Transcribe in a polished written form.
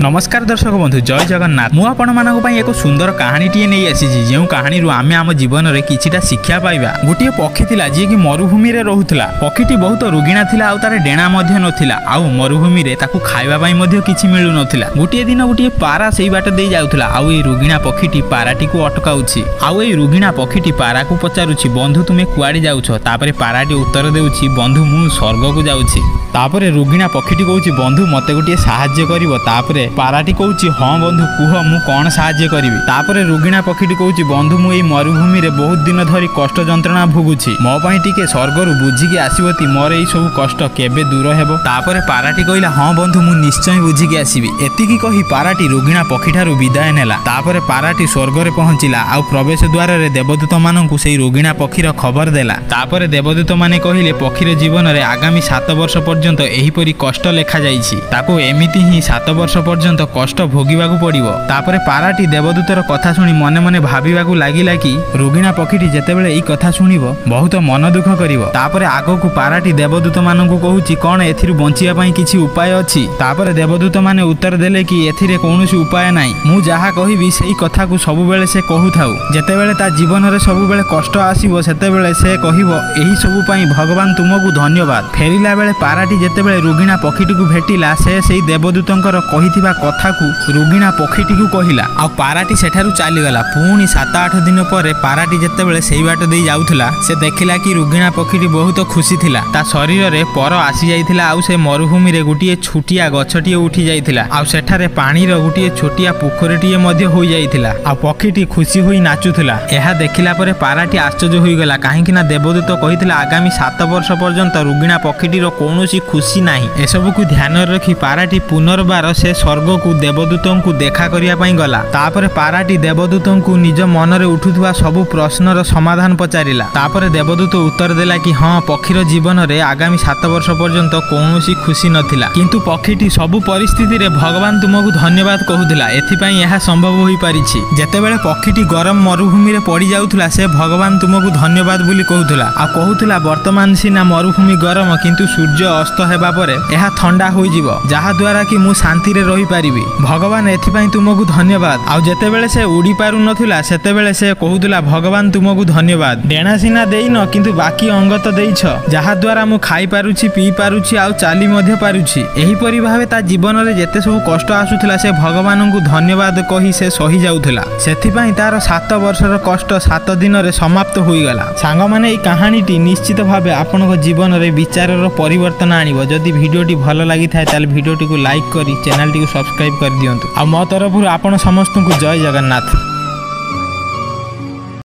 नमस्कार दर्शक बंधु जय जगन्नाथ मु आपण मानक पई एक सुंदर कहानी टीए नहीं आसी जो कहानी आमे आम जीवन में किछिटा शिक्षा पाइबा। गोटे पक्षी थिला जे कि मरुभूमि रे रहुतला। पक्षीटी बहुत रुगिणा थिला आउ तार डेणा मध्य नथिला आउ मरुभूमि रे ताकू खाइबा पई मध्य किछि मिलु नथिला। गोटे दिन गोटे पारा सेई बाट देई जाउथला आउ ए रुगिणा पक्षीटी पाराटी को अटकाउछि। आउ ए रुगिणा पक्षीटी पारा को पचारुछि बंधु तुमे कुआडे जाउछ। तापरे पाराटी उत्तर देउछि बंधु मु स्वर्ग को जाउछि। तापरे रुगिणा पक्षीटी कहउछि बंधु मते गोटे सहाय्य करिवो। तापरे पाराटी कहउछि हां बंधु कुह मु कोन सहाय्य करिवि। तापरे रुगिणा पक्षीटी कहउछि बंधु मु एई मरुभूमि रे बहुत दिन धरि कष्ट जंत्रणा भोगुछि मो पई टिके स्वर्गरु बुझिकी आसीबती मोर एई सब कष्ट केबे दूर हेबो। तापरे पाराटी कहिला हां बंधु मु निश्चय बुझिकी आसीबि। एतिकी कहि पाराटी रुगिणा पक्षीठारु विदाय नेला। तापरे पाराटी स्वर्ग रे पहुंचिला आउ प्रवेश द्वार रे देवदूत माननकु सेई रुगिणा पक्षीर खबर देला। तापरे देवदूत माने कहिले पक्षीर जीवन रे आगामी 7 वर्ष पर्यंत एहीपरि कष्ट लेखा जाईछि ताको एमिति ही 7 वर्ष पर्यंत कष्ट भोगिबाकू पड़िबो। तापरे पाराटी देवदूतर कथा सुनी मने मने भाबिबाकू लागिला कि रुगिणा पक्षीटी जेतेबेले एई कथा सुनिबो बहुत मन दुख करिवो। तापरे आगकू पाराटी देवदूत माननकु कहूछि कोन एथिरु बंचिया पई किछि उपाय अछि। तापरे देवदूत माने उत्तर देले कि एथिरे कोनोसी उपाय नाही मु जाहा कहिबि सेई कथा को सब बेले से कहूथाउ। जेतेबेले ता जीवन रे सब बेले कष्ट आसीबो सेतेबेले से कहिबो एही सब पई भगवान तुमकू धन्यवाद। फेरिला बेले पाराटी जेतेबेले रुगिणा पक्षीटी को भेटिला से सेई देवदूतंकर कहिथिबा कथा को रुगिणा पक्षीटी को कहिला आ पाराटी सेठारु चलीगला। पुणी 7-8 दिन पर पाराटी जेतेबेले सेई बाट देई जाउथला से देखिला कि रुगिणा पक्षीटी बहुत खुशी थिला। ता शरीर रे पर आसी जाइथिला आउ से मरुभूमि रे गुटिए छुटिया गछटिए उठी जाइथिला आउ सेठारे पानी रो गुटिए छोटिया पोखरीटिए मध्ये होई जाइथिला आ पक्षीटी खुशी होई नाचुथिला। एहा देखिला परे पाराटी आश्चर्य होई गला काहेकि ना देवदूत कहिथिला आगामी 7 वर्ष पर्यंत रुगिणा पक्षीटी रो कोनोसी खुशी नाही। एसबु को ध्यान रखी पाराटी पुनर्बार से स्वर्ग को देवदूतों को देखा करिया पई गला। तापरे पाराटी देवदूतों को निज मन रे उठुथुवा सबु प्रश्नर समाधान पचारिला। तापरे देवदूत उत्तर देला कि हां पक्षीर जीवन रे आगामी 7 वर्ष पर्यंत कोनोसी खुशी नथिला किंतु पक्षीटी सबु परिस्थिति रे भगवान तुमको धन्यवाद कहूथिला एथि पई यह संभव होई पारिछि। जेतेबेले पक्षीटी गरम मरुभूमि रे पड़ी जाउथुला से भगवान तुमको धन्यवाद बोली कहूथुला आ कहूथुला वर्तमान सिना मरुभूमि गरम किंतु सूर्य अस्त हेबा परे एहा ठंडा होई जिवो जहा द्वारा कि मु शांति रे रही पारिबी। भगवान एथि पई तुमको धन्यवाद। आ जेतेबेले से उड़ी पारु नथिला सेतेबेले से कहूथुला भगवान तुमको धन्यवाद। डेणा सिना देइनो किंतु बाकी अंग त देइछ जहा द्वारा मु खाई पारुछि पी पारुछि आ चाली मध्ये पारुछि। एही परि भाबे ता जीवन रे जेते सब कष्ट आसुथिला से भगवान को धन्यवाद कहि से सही जाउथिला। सेथि पई तार 7 वर्षर कष्ट 7 दिन रे समाप्त होई गला। सांग माने ई कहानीटी निश्चित भाबे आपनक जीवन रे विचारर परिवर्तन आनिबो। जदि भिडियोटी भल लागि थाए ताल भिडियोटी को लाइक करी चैनल टी को सब्सक्राइब कर दियंतु। आ मो तरफ आपण समस्त को जय जगन्नाथ।